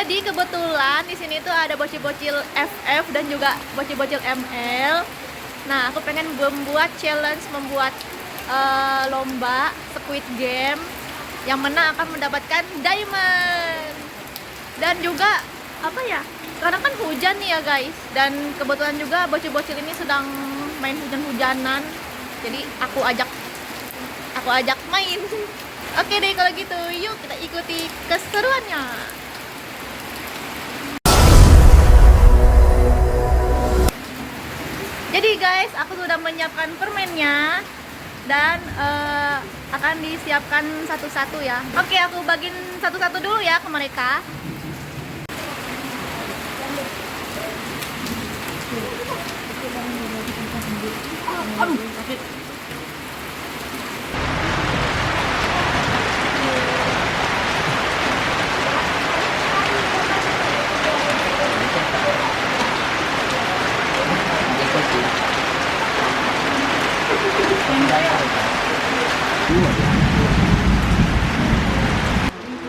Jadi kebetulan di sini tuh ada bocil-bocil FF dan juga bocil-bocil ML. Nah, aku pengen membuat challenge, membuat lomba Squid Game yang menang akan mendapatkan diamond. Dan juga apa ya? Karena kan hujan nih ya guys. Dan kebetulan juga bocil-bocil ini sedang main hujan-hujanan. Jadi aku ajak main. Oke deh kalau gitu, yuk kita ikuti keseruannya. Jadi guys, aku sudah menyiapkan permennya dan akan disiapkan satu-satu ya. Oke, aku bagiin satu-satu dulu ya ke mereka. Aduh, sakit.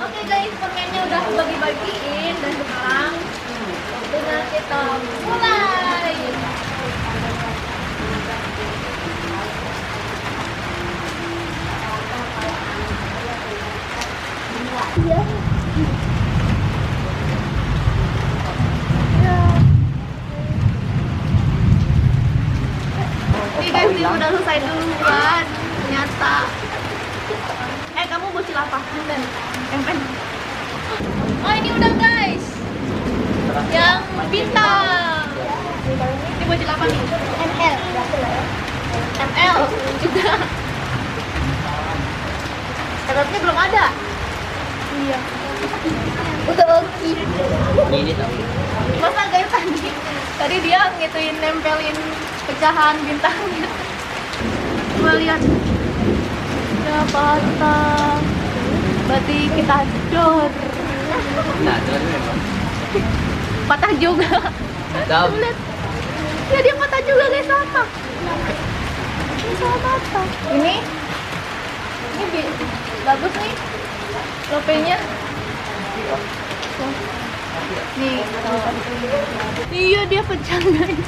Oke guys, permennya udah aku bagi-bagiin dan sekarang waktunya kita mulai. Iya. Oke guys, ini udah selesai duluan. Ternyata. Kamu bocil apa? Empen. Oh, ini udah guys. Yang bintang. Ini bocil apa nih? ML. ML juga. Katanya belum ada. Iya. Udah oke. Ini tahu. Masa guys tadi dia ngituin nempelin pecahan bintangnya. Coba lihat. Ya patah. Berarti kita dor. Nah, dor memang. Patah juga. Tahu. Lihat. Ya dia patah juga guys, sama. Sama patah. Ini bagus nih. Lopenya. Nih, iya dia pecah guys,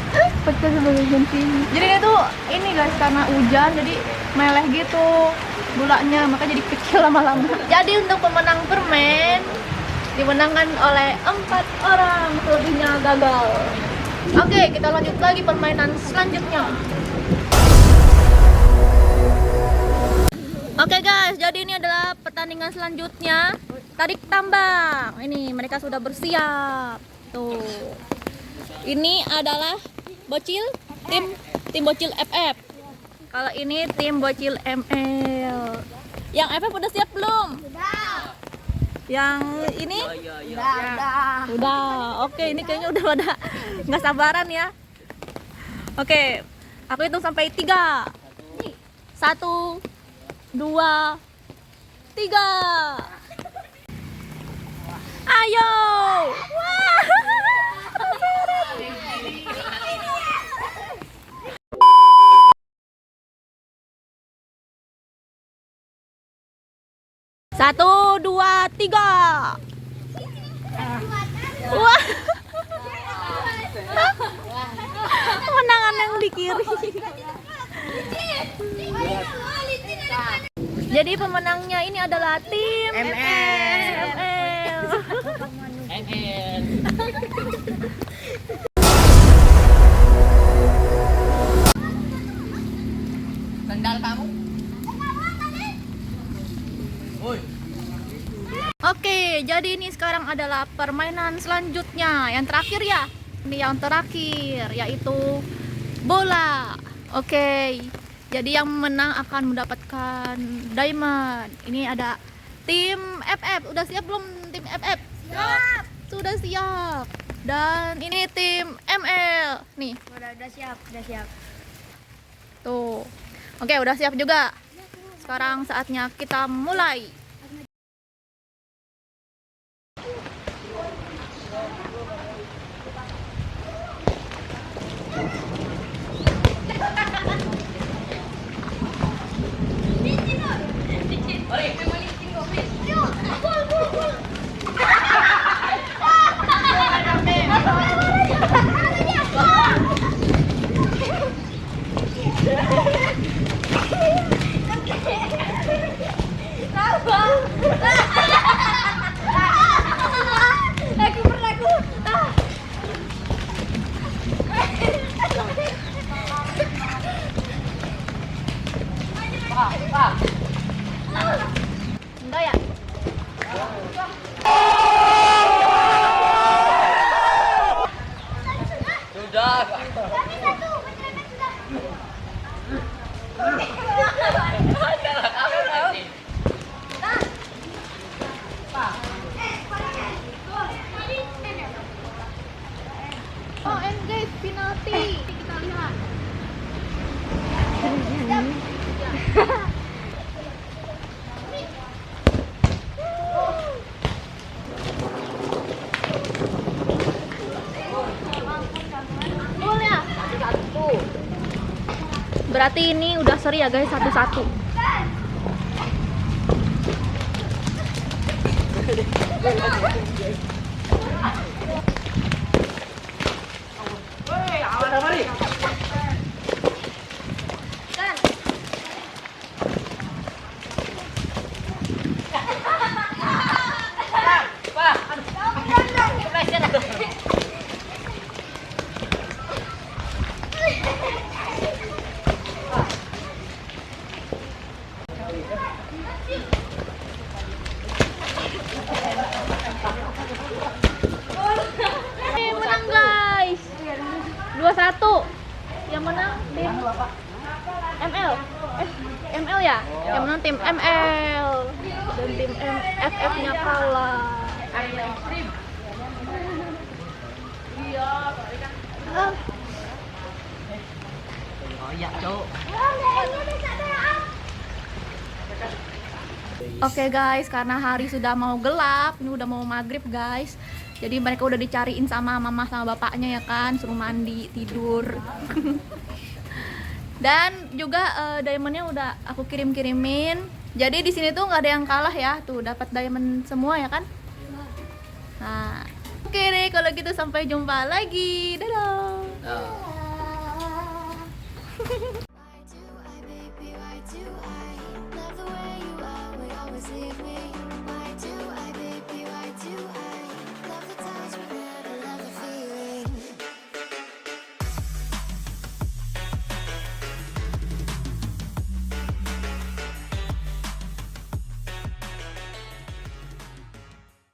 pecah sebagai ganti. Jadi dia tuh ini guys, karena hujan jadi meleleh gitu gulanya, maka jadi kecil lama-lama. Jadi untuk pemenang permen dimenangkan oleh 4 orang, selebihnya gagal. Oke, kita lanjut lagi permainan selanjutnya. Oke guys, jadi ini adalah pertandingan selanjutnya. Tarik tambang. Ini mereka sudah bersiap. Tuh. Ini adalah bocil tim bocil FF. Kalau ini tim bocil ML. Yang FF udah siap belum? Udah. Yang ini? Udah. Udah. Oke, ini kayaknya udah pada nggak sabaran ya. Oke. Aku hitung sampai 3. 1 2 3. Ayo. Wah. Satu, dua, tiga. Wah. Menangan yang di kiri. Jadi pemenangnya ini adalah tim ML. Sandal kamu? Woi. Oke, jadi ini sekarang adalah permainan selanjutnya, yang terakhir ya. Ini yang terakhir, yaitu bola. Oke, jadi yang menang akan mendapatkan diamond. Ini ada tim FF. Udah siap belum tim FF? Siap. Sudah siap. Dan ini tim ML. Nih, Udah siap, udah siap. tuh. Oke, udah siap juga. Sekarang saatnya kita mulai. Enggak ya? Sudah. Oh, and guys, penalti. Kita lihat. Gol ya? Berarti ini udah seri ya guys, 1-1. Menang guys, 2-1. Yang menang tim ML. ML ya? Yang menang tim ML dan tim FF nya kalah. Oh iya, Cuk. Oke guys, karena hari sudah mau gelap, ini udah mau maghrib guys. Jadi mereka udah dicariin sama mama sama bapaknya ya kan, suruh mandi, tidur. Dan juga diamondnya udah aku kirim-kirimin. Jadi di sini tuh nggak ada yang kalah ya, tuh dapat diamond semua ya kan. Nah, oke deh kalau gitu sampai jumpa lagi, dadah. Nah.